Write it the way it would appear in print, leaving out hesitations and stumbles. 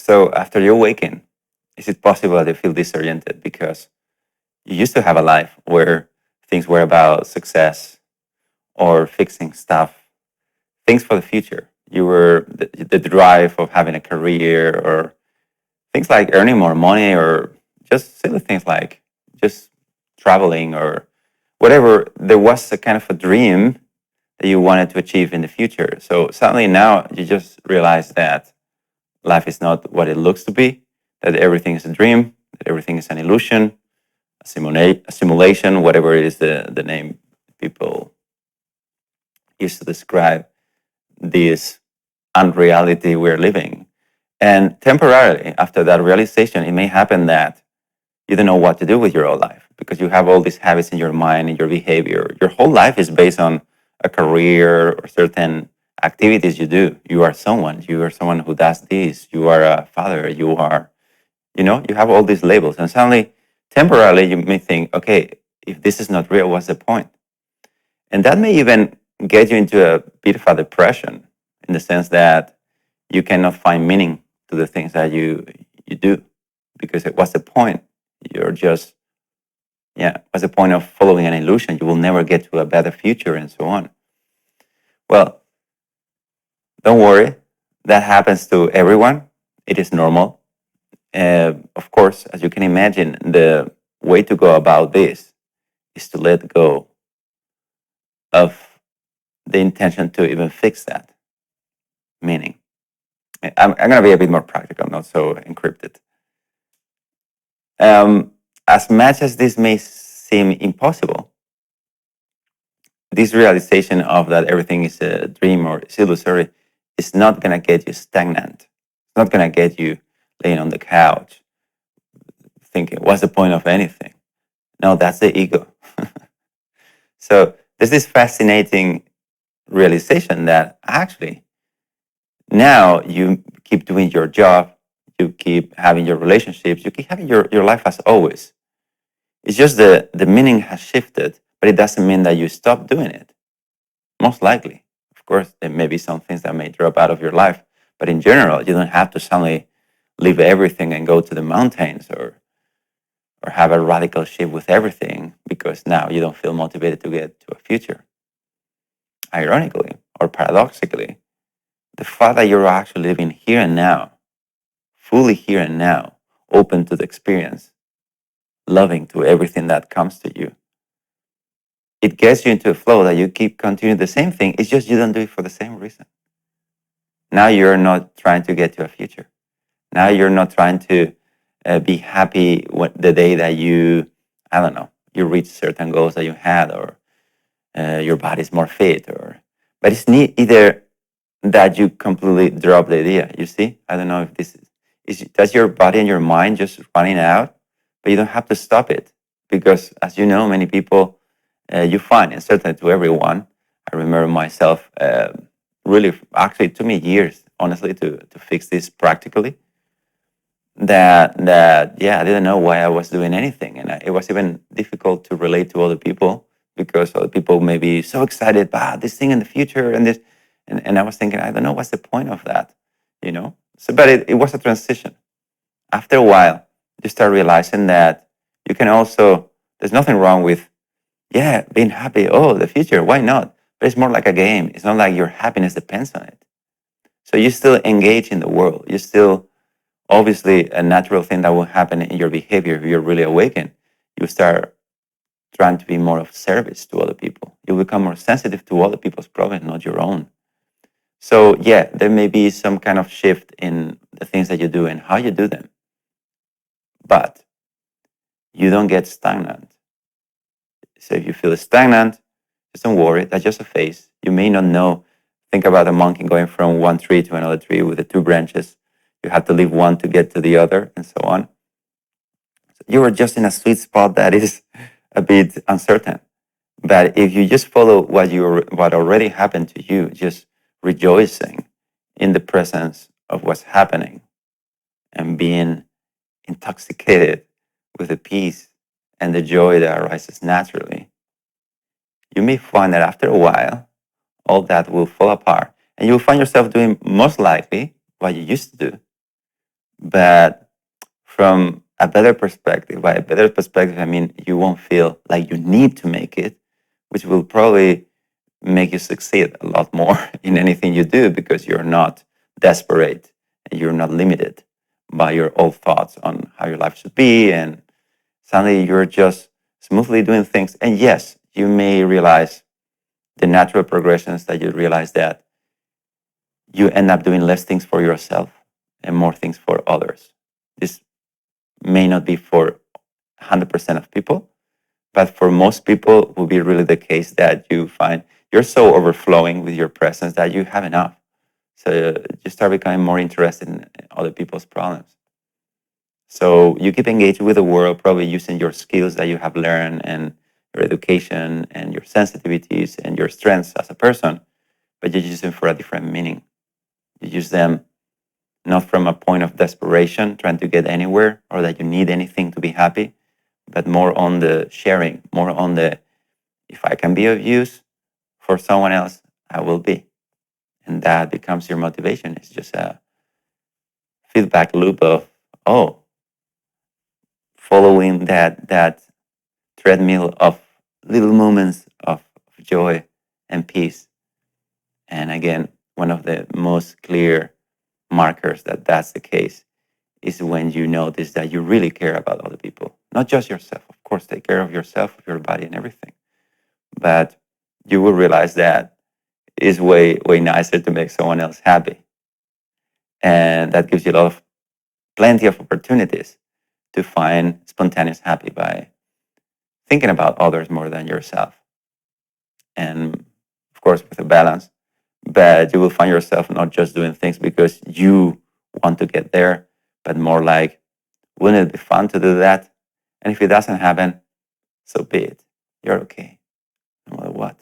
So after you awaken, is it possible that you feel disoriented because you used to have a life where things were about success or fixing stuff, things for the future? You were the drive of having a career or things like earning more money or just silly things like just traveling or whatever. There was a kind of a dream that you wanted to achieve in the future. So suddenly now you just realize that life is not what it looks to be, that everything is a dream, that everything is an illusion, a simulation, whatever it is the name people use to describe this unreality we're living. And temporarily, after that realization, it may happen that you don't know what to do with your whole life because you have all these habits in your mind and your behavior. Your whole life is based on a career or certain activities you do. You are someone. You are someone who does this. You are a father. You are, you have all these labels. And suddenly, temporarily, you may think, okay, if this is not real, what's the point? And that may even get you into a bit of a depression in the sense that you cannot find meaning to the things that you do because what's the point? You're just, yeah, what's the point of following an illusion? You will never get to a better future and so on. Well, don't worry. That happens to everyone. It is normal. Of course, as you can imagine, the way to go about this is to let go of the intention to even fix that meaning. I'm going to be a bit more practical, not so encrypted. As much as this may seem impossible, this realization of that everything is a dream or is illusory is not going to get you stagnant. It's not going to get you laying on the couch thinking, what's the point of anything? No, that's the ego. So there's this fascinating realization that actually now you keep doing your job, you keep having your relationships, you keep having your life as always. It's just the meaning has shifted, but it doesn't mean that you stop doing it. Most likely. Of course, there may be some things that may drop out of your life, but in general, you don't have to suddenly leave everything and go to the mountains or have a radical shift with everything because now you don't feel motivated to get to a future. Ironically or paradoxically, the fact that you're actually living here and now, fully here and now, open to the experience, loving to everything that comes to you, it gets you into a flow that you keep continuing the same thing. It's just you don't do it for the same reason. Now you're not trying to get to a future. Now you're not trying to be happy the day that I don't know, you reach certain goals that you had or your body's more fit but it's either that you completely drop the idea. You see, I don't know if this is does your body and your mind just running out, but you don't have to stop it because, as you know, many people you find, and certainly to everyone. I remember myself. Really, actually, it took me years, honestly, to fix this practically. That yeah, I didn't know why I was doing anything, and it was even difficult to relate to other people because other people may be so excited about this thing in the future and this. And I was thinking, I don't know what's the point of that. So, but it was a transition. After a while, you start realizing that you can also, there's nothing wrong with, yeah, being happy. Oh, the future, why not? But it's more like a game. It's not like your happiness depends on it. So you still engage in the world. You still, obviously, a natural thing that will happen in your behavior if you're really awakened. You start trying to be more of service to other people. You become more sensitive to other people's problems, not your own. So yeah, there may be some kind of shift in the things that you do and how you do them, but you don't get stagnant. So if you feel stagnant, just don't worry. That's just a phase. You may not know. Think about a monkey going from one tree to another tree with the two branches. You have to leave one to get to the other, and so on. So you are just in a sweet spot that is a bit uncertain. But if you just follow what already happened to you, just rejoicing in the presence of what's happening and being intoxicated with the peace and the joy that arises naturally, you may find that after a while, all that will fall apart and you'll find yourself doing most likely what you used to do, But from a better perspective, by a better perspective, I mean you won't feel like you need to make it, which will probably make you succeed a lot more in anything you do because you're not desperate and you're not limited by your old thoughts on how your life should be. And suddenly you're just smoothly doing things. And yes, you may realize the natural progressions that you realize that you end up doing less things for yourself and more things for others. This may not be for 100% of people, but for most people will be really the case that you find you're so overflowing with your presence that you have enough. So you start becoming more interested in other people's problems. So you keep engaging with the world, probably using your skills that you have learned and your education and your sensitivities and your strengths as a person, but you use them for a different meaning. You use them not from a point of desperation, trying to get anywhere or that you need anything to be happy, but more on the sharing, more on the if I can be of use for someone else, I will be. And that becomes your motivation. It's just a feedback loop of, oh, following that treadmill of little moments of joy and peace. And again, one of the most clear markers that that's the case is when you notice that you really care about other people, not just yourself. Of course, take care of yourself, of your body, and everything. But you will realize that it's way nicer to make someone else happy, and that gives you plenty of opportunities to find spontaneous happy by thinking about others more than yourself, and of course with a balance. But you will find yourself not just doing things because you want to get there, but more like, wouldn't it be fun to do that? And if it doesn't happen, so be it. You're okay, no matter what.